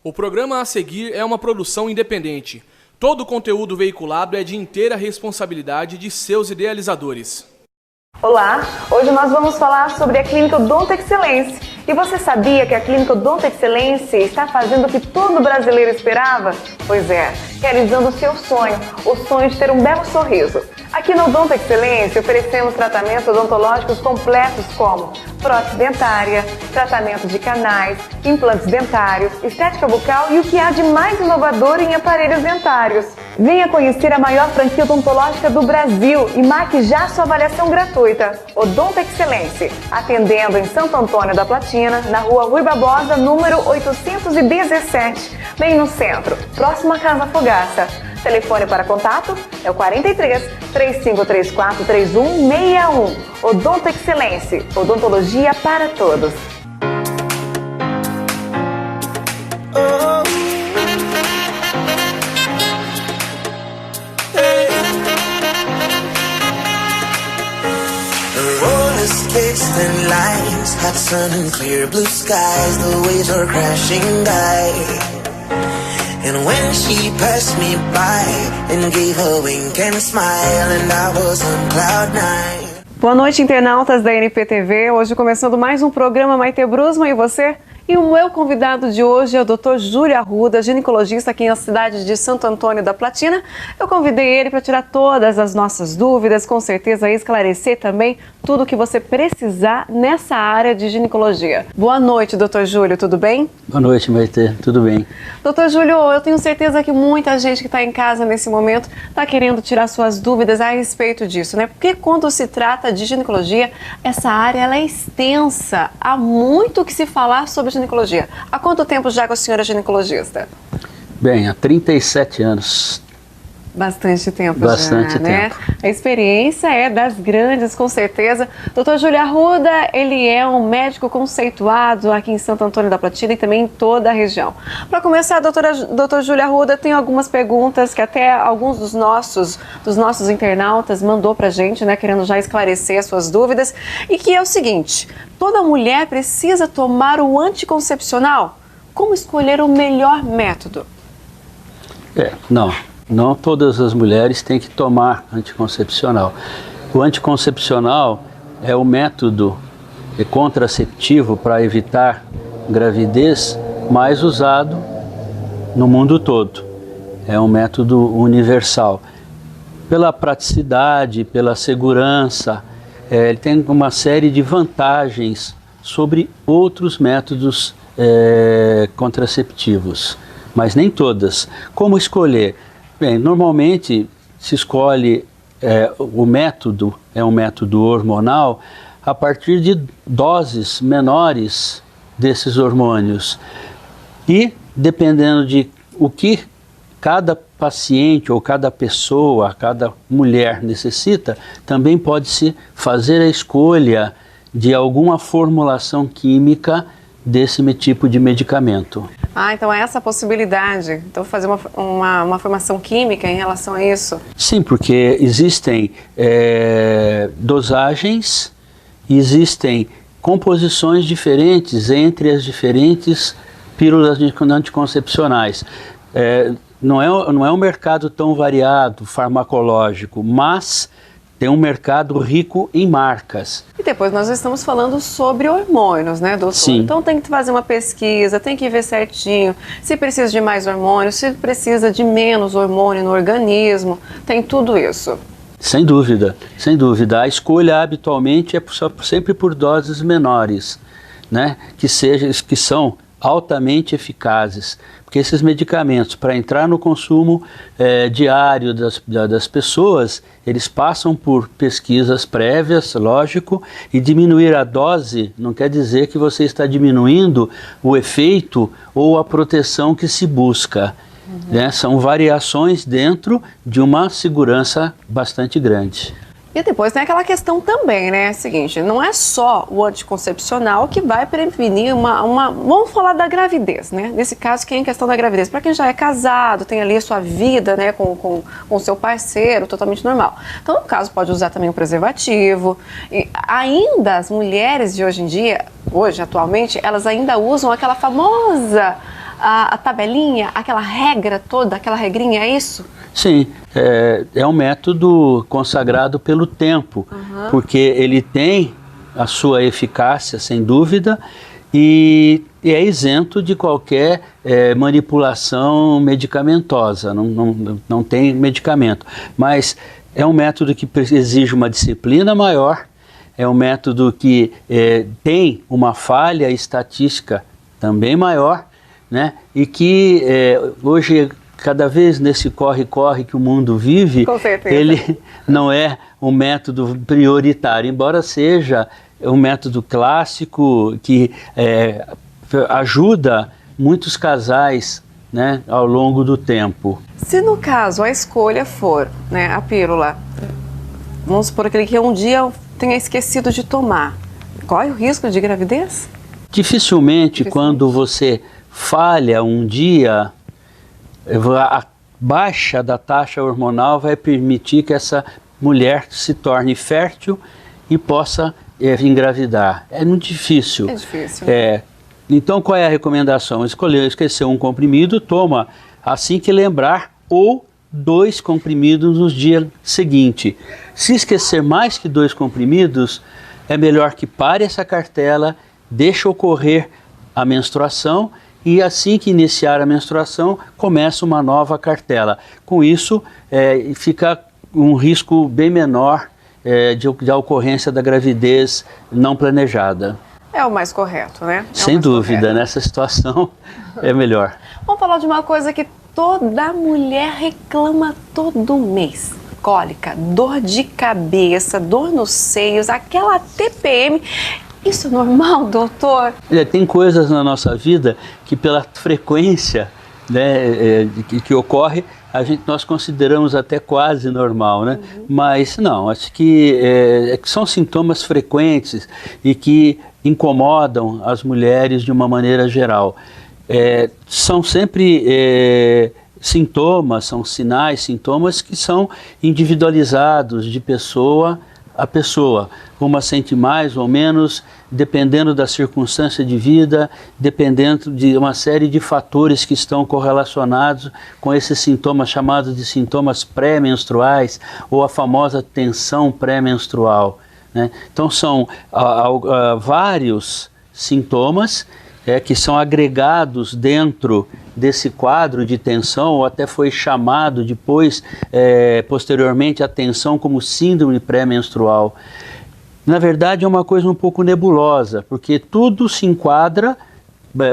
O programa a seguir é uma produção independente. Todo o conteúdo veiculado é de inteira responsabilidade de seus idealizadores. Olá, hoje nós vamos falar sobre a Clínica Odonto Excelência. E você sabia que a Clínica Odonto Excelência está fazendo o que todo brasileiro esperava? Pois é, realizando o seu sonho, o sonho de ter um belo sorriso. Aqui no Odonto Excelência oferecemos tratamentos odontológicos completos como prótese dentária, tratamento de canais, implantes dentários, estética bucal e o que há de mais inovador em aparelhos dentários. Venha conhecer a maior franquia odontológica do Brasil e marque já sua avaliação gratuita. Odonto Excelência, atendendo em Santo Antônio da Platina, na rua Rui Barbosa, número 817, bem no centro, próximo à Casa Fogaça. Telefone para contato é o 43 3534 3161. Odonto Excelência, odontologia para todos. Thin lines, hot sun and clear blue skies, the waves are crashing by. And when she passed me by and gave a wink and smile, and I was on cloud nine. Boa noite, internautas da NPTV. Hoje começando mais um programa Maite Brusman e você. E o meu convidado de hoje é o Dr. Júlio Arruda, ginecologista aqui na cidade de Santo Antônio da Platina. Eu convidei ele para tirar todas as nossas dúvidas, com certeza esclarecer também tudo o que você precisar nessa área de ginecologia. Boa noite, Dr. Júlio, tudo bem? Boa noite, Maite, tudo bem. Dr. Júlio, eu tenho certeza que muita gente que está em casa nesse momento está querendo tirar suas dúvidas a respeito disso, né? Porque quando se trata de ginecologia, essa área ela é extensa, há muito o que se falar sobre ginecologia. Há quanto tempo já que a senhora é ginecologista? Bem, há 37 anos. Bastante tempo Bastante já, né? tempo. A experiência é das grandes, com certeza. Dr. Júlio Arruda, ele é um médico conceituado aqui em Santo Antônio da Platina e também em toda a região. Para começar, Dr. Júlio Arruda, tem algumas perguntas que até alguns dos nossos internautas mandou pra gente, né? Querendo já esclarecer as suas dúvidas. E que é o seguinte, toda mulher precisa tomar o anticoncepcional? Como escolher o melhor método? Não todas as mulheres têm que tomar anticoncepcional. O anticoncepcional é o método contraceptivo para evitar gravidez mais usado no mundo todo. É um método universal. Pela praticidade, pela segurança, ele tem uma série de vantagens sobre outros métodos contraceptivos, mas nem todas. Como escolher? Bem, normalmente se escolhe o método, é um método hormonal, a partir de doses menores desses hormônios. E dependendo de o que cada paciente ou cada pessoa, cada mulher necessita, também pode-se fazer a escolha de alguma formulação química desse tipo de medicamento. Então é essa a possibilidade. Então fazer uma formação química em relação a isso? Sim, porque existem dosagens, existem composições diferentes entre as diferentes pílulas anticoncepcionais. Não é um mercado tão variado, farmacológico, mas tem um mercado rico em marcas. E depois nós estamos falando sobre hormônios, né, doutor? Sim. Então tem que fazer uma pesquisa, tem que ver certinho se precisa de mais hormônio, se precisa de menos hormônio no organismo, tem tudo isso. Sem dúvida, sem dúvida. A escolha habitualmente é sempre por doses menores, né, que são altamente eficazes, porque esses medicamentos, para entrar no consumo diário das pessoas, eles passam por pesquisas prévias, lógico, e diminuir a dose não quer dizer que você está diminuindo o efeito ou a proteção que se busca. Né? São variações dentro de uma segurança bastante grande. E depois tem aquela questão também, né? É o seguinte, não é só o anticoncepcional que vai prevenir vamos falar da gravidez, né? Nesse caso, que é em questão da gravidez. Para quem já é casado, tem ali a sua vida, né, com o seu parceiro, totalmente normal. Então, no caso, pode usar também o preservativo. E ainda as mulheres de hoje em dia, atualmente, elas ainda usam aquela famosa a tabelinha, aquela regra toda, aquela regrinha, é isso? Sim, é um método consagrado pelo tempo, porque ele tem a sua eficácia, sem dúvida, e é isento de qualquer manipulação medicamentosa, não tem medicamento. Mas é um método que exige uma disciplina maior, é um método que tem uma falha estatística também maior, né? E que hoje, cada vez nesse corre-corre que o mundo vive, ele não é um método prioritário, embora seja um método clássico que ajuda muitos casais, né, ao longo do tempo. Se no caso a escolha for, né, a pílula, vamos supor aquele que um dia tenha esquecido de tomar, corre o risco de gravidez? Dificilmente, quando você falha um dia, a baixa da taxa hormonal vai permitir que essa mulher se torne fértil e possa engravidar. É muito difícil. É difícil. Então, qual é a recomendação? Esquecer um comprimido, toma assim que lembrar, ou 2 comprimidos no dia seguinte. Se esquecer mais que 2 comprimidos, é melhor que pare essa cartela, deixe ocorrer a menstruação, e assim que iniciar a menstruação, começa uma nova cartela. Com isso, fica um risco bem menor de ocorrência da gravidez não planejada. É o mais correto, né? Sem dúvida, nessa situação é melhor. Vamos falar de uma coisa que toda mulher reclama todo mês. Cólica, dor de cabeça, dor nos seios, aquela TPM. Isso é normal, doutor? Tem coisas na nossa vida que, pela frequência, né, que ocorre, nós consideramos até quase normal, né? Mas não, acho que são sintomas frequentes e que incomodam as mulheres de uma maneira geral. São sempre sintomas, são sinais, sintomas que são individualizados de pessoa a pessoa. Uma sente mais ou menos, dependendo da circunstância de vida, dependendo de uma série de fatores que estão correlacionados com esses sintomas chamados de sintomas pré-menstruais ou a famosa tensão pré-menstrual, né? Então são vários sintomas que são agregados dentro desse quadro de tensão, ou até foi chamado depois, posteriormente, a tensão como síndrome pré-menstrual. Na verdade, é uma coisa um pouco nebulosa, porque tudo se enquadra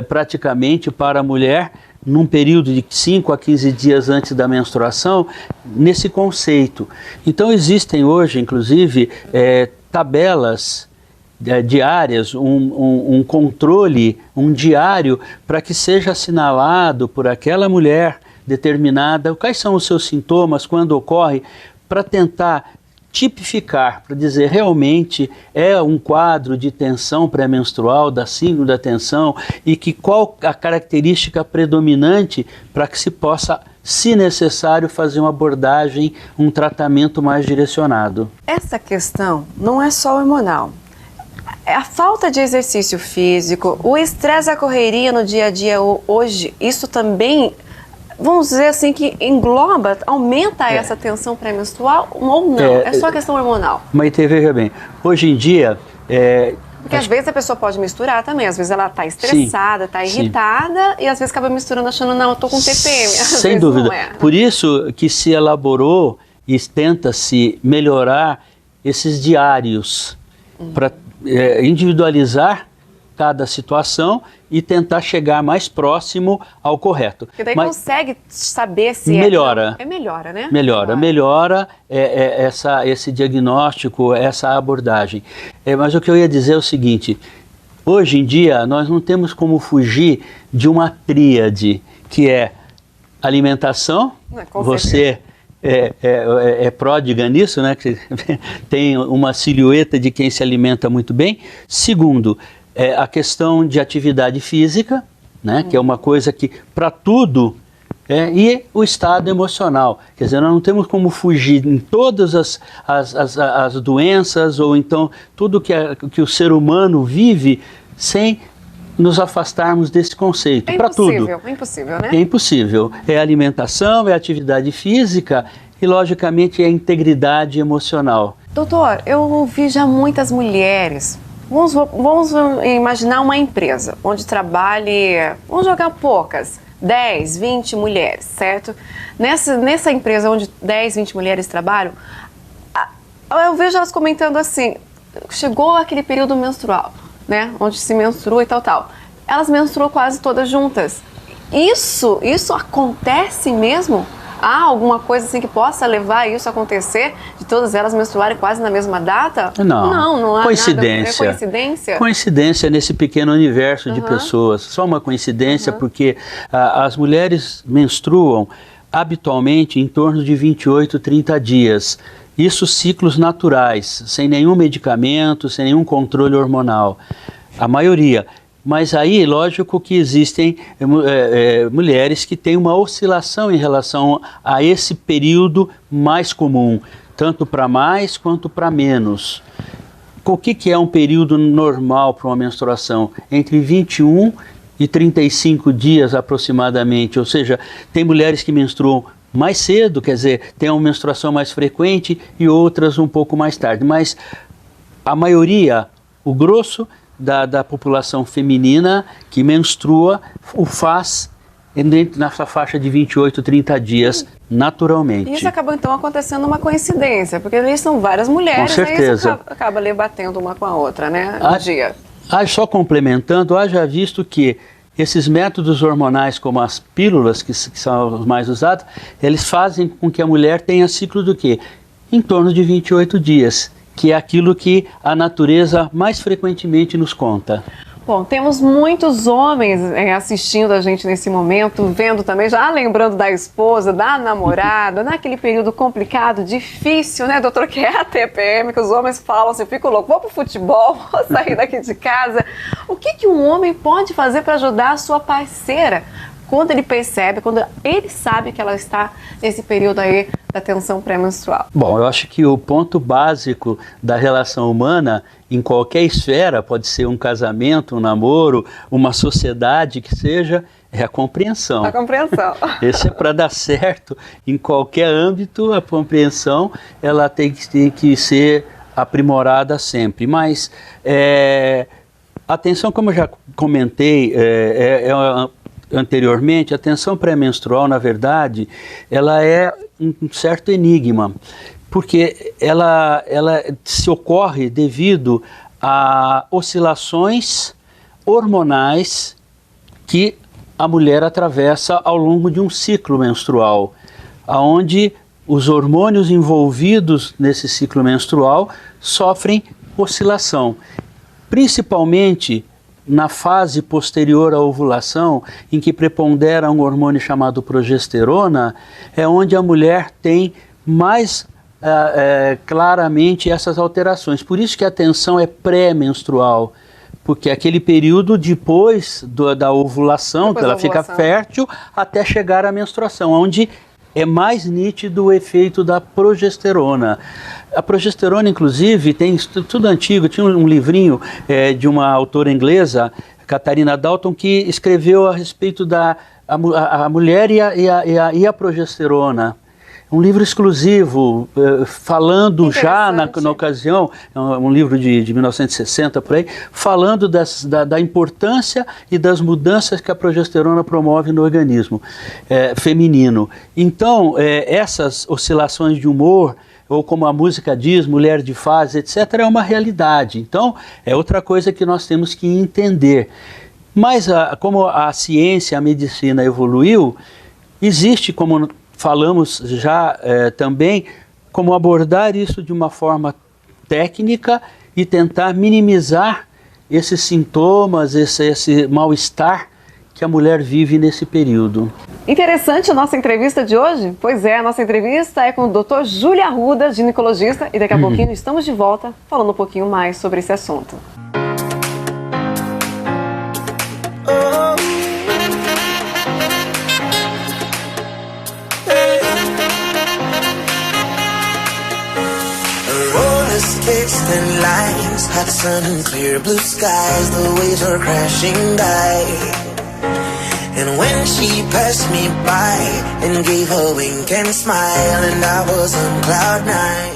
praticamente para a mulher num período de 5 a 15 dias antes da menstruação, nesse conceito. Então existem hoje, inclusive, tabelas diárias, um controle, um diário, para que seja assinalado por aquela mulher determinada quais são os seus sintomas, quando ocorre, para tentar tipificar, para dizer realmente é um quadro de tensão pré-menstrual, da síndrome da tensão, e que qual a característica predominante para que se possa, se necessário, fazer uma abordagem, um tratamento mais direcionado. Essa questão não é só hormonal. A falta de exercício físico, o estresse, a correria no dia a dia hoje, isso também, vamos dizer assim, que engloba, aumenta essa tensão pré-menstrual ou não? É só questão hormonal? Mas veja bem, hoje em dia... Porque às vezes a pessoa pode misturar também, às vezes ela está estressada, está irritada, e às vezes acaba misturando achando, não, eu estou com TPM. Sem dúvida. Por isso que se elaborou e tenta-se melhorar esses diários, para individualizar cada situação e tentar chegar mais próximo ao correto. Porque daí consegue saber se melhora. Melhora, né? Melhora esse diagnóstico, essa abordagem. Mas o que eu ia dizer é o seguinte: hoje em dia nós não temos como fugir de uma tríade, que é alimentação, você é pródiga nisso, né? Que tem uma silhueta de quem se alimenta muito bem. Segundo, a questão de atividade física, né? Que é uma coisa que, para tudo, e o estado emocional. Quer dizer, nós não temos como fugir em todas as doenças, ou então tudo que o ser humano vive sem nos afastarmos desse conceito. Para tudo. É impossível, né? É impossível. É alimentação, é atividade física e, logicamente, é integridade emocional. Doutor, eu ouvi já muitas mulheres. Vamos imaginar uma empresa onde trabalhe, vamos jogar poucas, 10, 20 mulheres, certo? Nessa empresa onde 10, 20 mulheres trabalham, eu vejo elas comentando assim, chegou aquele período menstrual, né? Onde se menstrua e tal. Elas menstruam quase todas juntas. Isso acontece mesmo? Há alguma coisa assim que possa levar isso a acontecer, de todas elas menstruarem quase na mesma data? Não há coincidência. Nada. É coincidência? Coincidência nesse pequeno universo de pessoas. Só uma coincidência, porque as mulheres menstruam habitualmente em torno de 28, 30 dias. Isso ciclos naturais, sem nenhum medicamento, sem nenhum controle hormonal. A maioria. Mas aí, lógico que existem mulheres que têm uma oscilação em relação a esse período mais comum, tanto para mais quanto para menos. O que é um período normal para uma menstruação? Entre 21 e 35 dias aproximadamente, ou seja, tem mulheres que menstruam mais cedo, quer dizer, tem uma menstruação mais frequente e outras um pouco mais tarde. Mas a maioria, o grosso da população feminina que menstrua, o faz nessa faixa de 28, 30 dias, naturalmente. Isso acaba então acontecendo uma coincidência, porque ali são várias mulheres, com certeza. Aí isso acaba ali batendo uma com a outra, né? Dia. Só complementando, haja visto que esses métodos hormonais, como as pílulas, que são os mais usados, eles fazem com que a mulher tenha ciclo do quê? Em torno de 28 dias, que é aquilo que a natureza mais frequentemente nos conta. Bom, temos muitos homens assistindo a gente nesse momento, vendo também, já lembrando da esposa, da namorada, naquele período complicado, difícil, né, doutor, que é a TPM, que os homens falam assim, eu fico louco, vou pro futebol, vou sair daqui de casa. O que um homem pode fazer para ajudar a sua parceira quando ele percebe, quando ele sabe que ela está nesse período aí da tensão pré-menstrual? Bom, eu acho que o ponto básico da relação humana, em qualquer esfera, pode ser um casamento, um namoro, uma sociedade que seja, é a compreensão. A compreensão. Esse é para dar certo em qualquer âmbito, a compreensão ela tem que ser aprimorada sempre. Mas atenção, como eu já comentei, anteriormente, a tensão pré-menstrual, na verdade, ela é um certo enigma, porque ela se ocorre devido a oscilações hormonais que a mulher atravessa ao longo de um ciclo menstrual, onde os hormônios envolvidos nesse ciclo menstrual sofrem oscilação, principalmente na fase posterior à ovulação, em que prepondera um hormônio chamado progesterona, é onde a mulher tem mais claramente essas alterações. Por isso que a tensão é pré-menstrual, porque é aquele período depois da ovulação, que ela fica fértil, até chegar à menstruação, onde é mais nítido o efeito da progesterona. A progesterona, inclusive, tem tudo antigo, tinha um livrinho de uma autora inglesa, Katharina Dalton, que escreveu a respeito da mulher e a progesterona. Um livro exclusivo, falando já na ocasião, um livro de 1960 por aí, falando da importância e das mudanças que a progesterona promove no organismo feminino. Então, essas oscilações de humor, ou como a música diz, mulher de fase, etc., é uma realidade. Então, é outra coisa que nós temos que entender. Mas, como a ciência, a medicina evoluiu, existe, como falamos já também, como abordar isso de uma forma técnica e tentar minimizar esses sintomas, esse mal-estar que a mulher vive nesse período. Interessante a nossa entrevista de hoje? Pois é, a nossa entrevista é com o Dr. Júlio Arruda, ginecologista, e daqui a pouquinho estamos de volta falando um pouquinho mais sobre esse assunto. Thin lines, hot sun and clear blue skies, the waves are crashing by. And when she passed me by and gave a wink and smile, and I was on cloud nine.